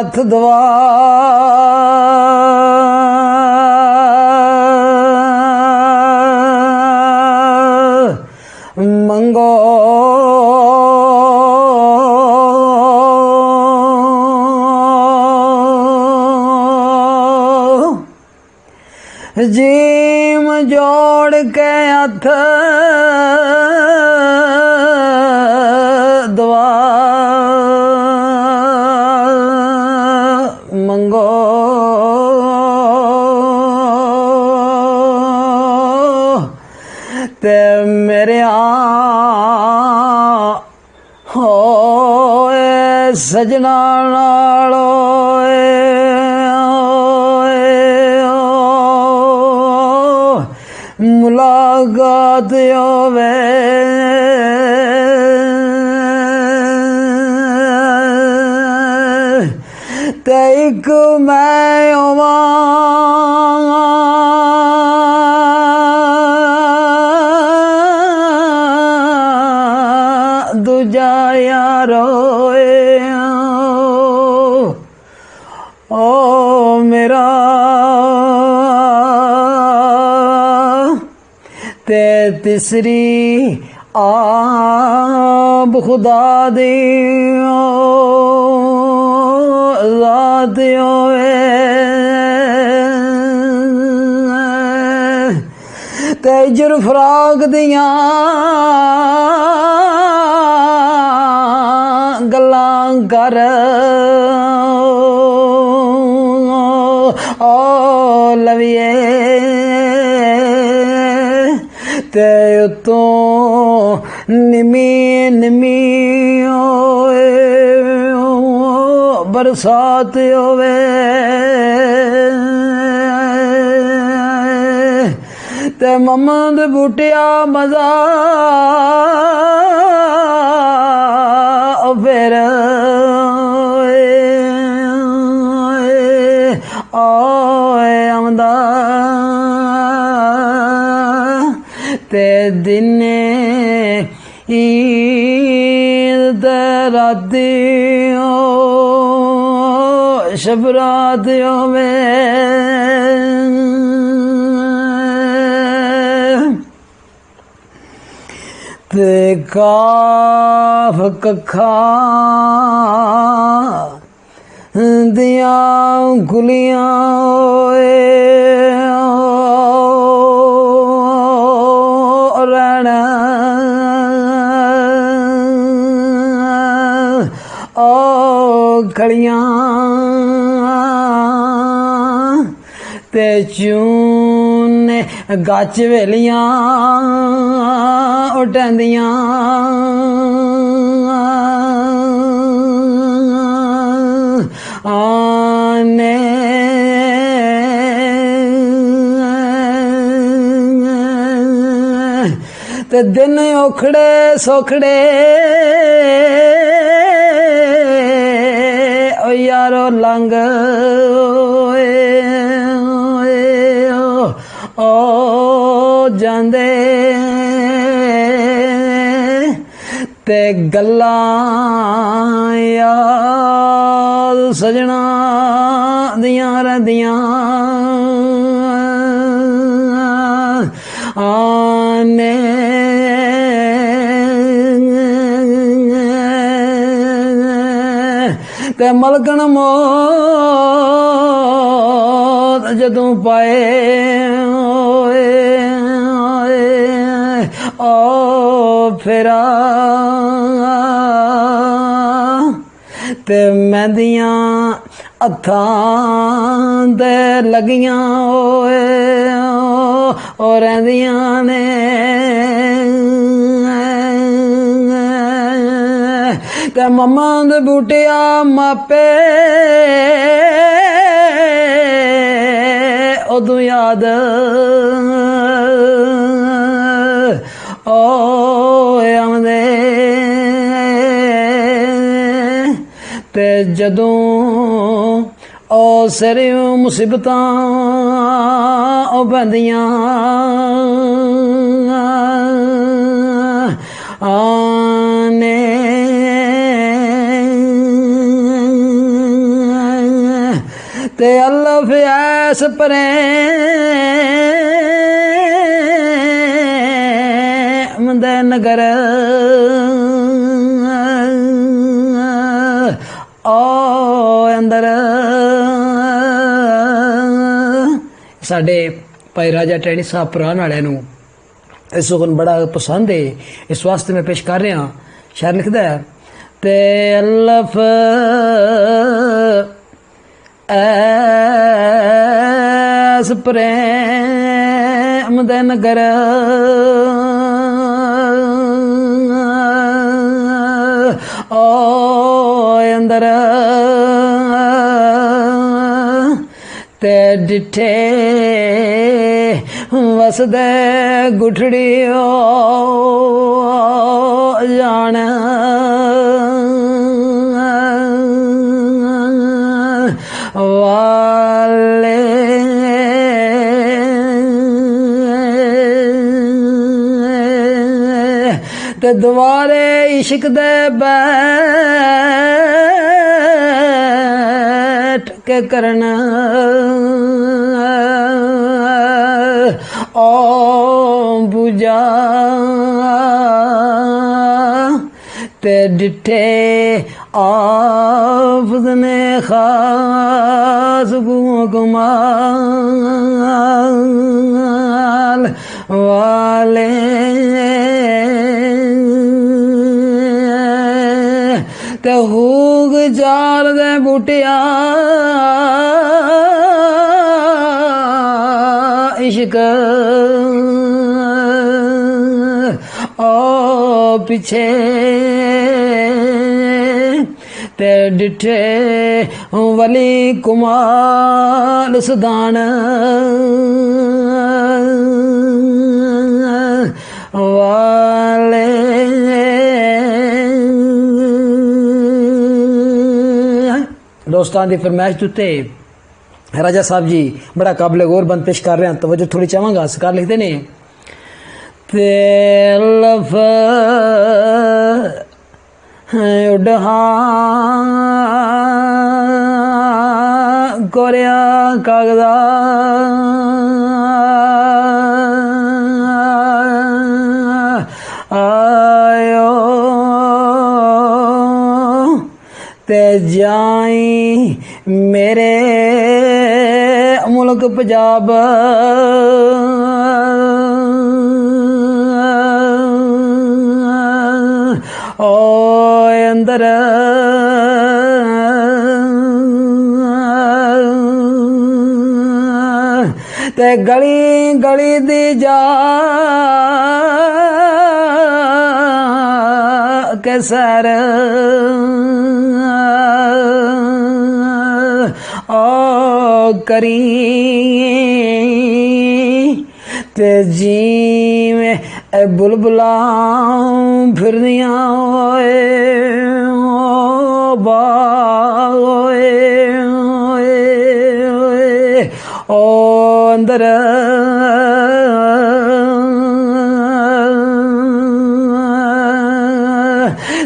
हथ दवा मंगो जीम जोड़ के हथ दवा मंगो ते मेरे होए सजना नालो मुलाकात होवे ते एक मैं होवां दूजा यारो ओ मेरा ते तीसरी आब खुदा दी ज़ात होवे ते हिजर फराक दियां गल्लां कर ओ लविए ते उतों निमी निमी बरसात होवे ते मम्मद बूटिया मजा फिर आमदा ते दिने ईद राती शबरात होवे ते काफ कखा दिया गुलियां रहना ओ खड़ियां ते चूने गच वेलियां उठदियां आने ते दिन ओखड़े सोखड़े ओ यारो लंग ओ जांदे ते गल्लां याद सजना दियां रहिंदियां आने ते मलकन मौत जदों पाए ओ फिरा ते मेहंदियां हत्थां ते लगियां ओ रहंदियां ने ते मम्मा दे बूटिया मापे उदू याद ओ आमदे ते जदों ओ सिर मुसीबतां ओ पैंदियां आने ते अल्लाह ऐस प्रेम दे नगर ओ अंदर साडे भाई राजा टैनी साहब पुरान वाले नूं इस सुगन बड़ा पसंद है, इस वास्ते मैं पेश कर रहा। शायर लिखदा है ते अल्लाह ऐस प्रेम दे नगर ओ अंदर ते डिठे वसदे गुठड़ी जान वाले ते दुआरे इश्क दे बैठ के करना ओ बुझा ते डिठे आफद ने खास गुमाल वाले ते हुग जार दे बूटिया इश्क ओ पीछे ते डिठे वली कुमाल सदान वाले दोस्तान की फरमाइश उत्ते राजा साहब जी बड़ा काबिल गौर बंद पेश कर रहे हैं, तवज्जो थोड़ी चाहांगा। सरकार लिखते ने ते लफ उडहा कोरिया कागदा आयो ते जाई मेरे मुल्क पंजाब ओ अंदर ते गली गली दी जा के सर ओ करी ते जीवें बुलबुला फिरदियां ओ अंदर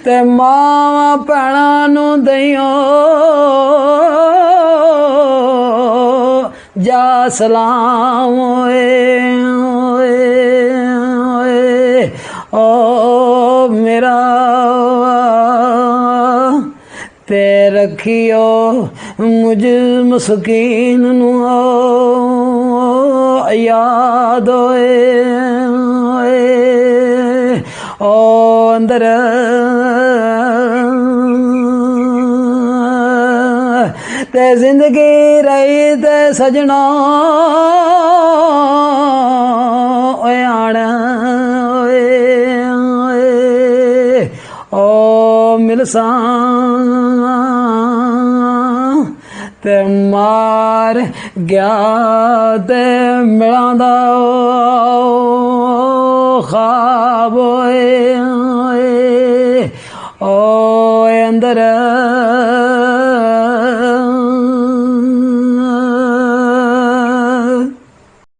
ते मां भैणा नू दइयो जा सलाम ओ मेरा ते रखियो मुझ मस्कीन नू याद ओ अंदर ते जिंदगी रही ते सजना आण ओ मिलसा ते मार गया ते मिलांदा ख्वाब ओ अंदर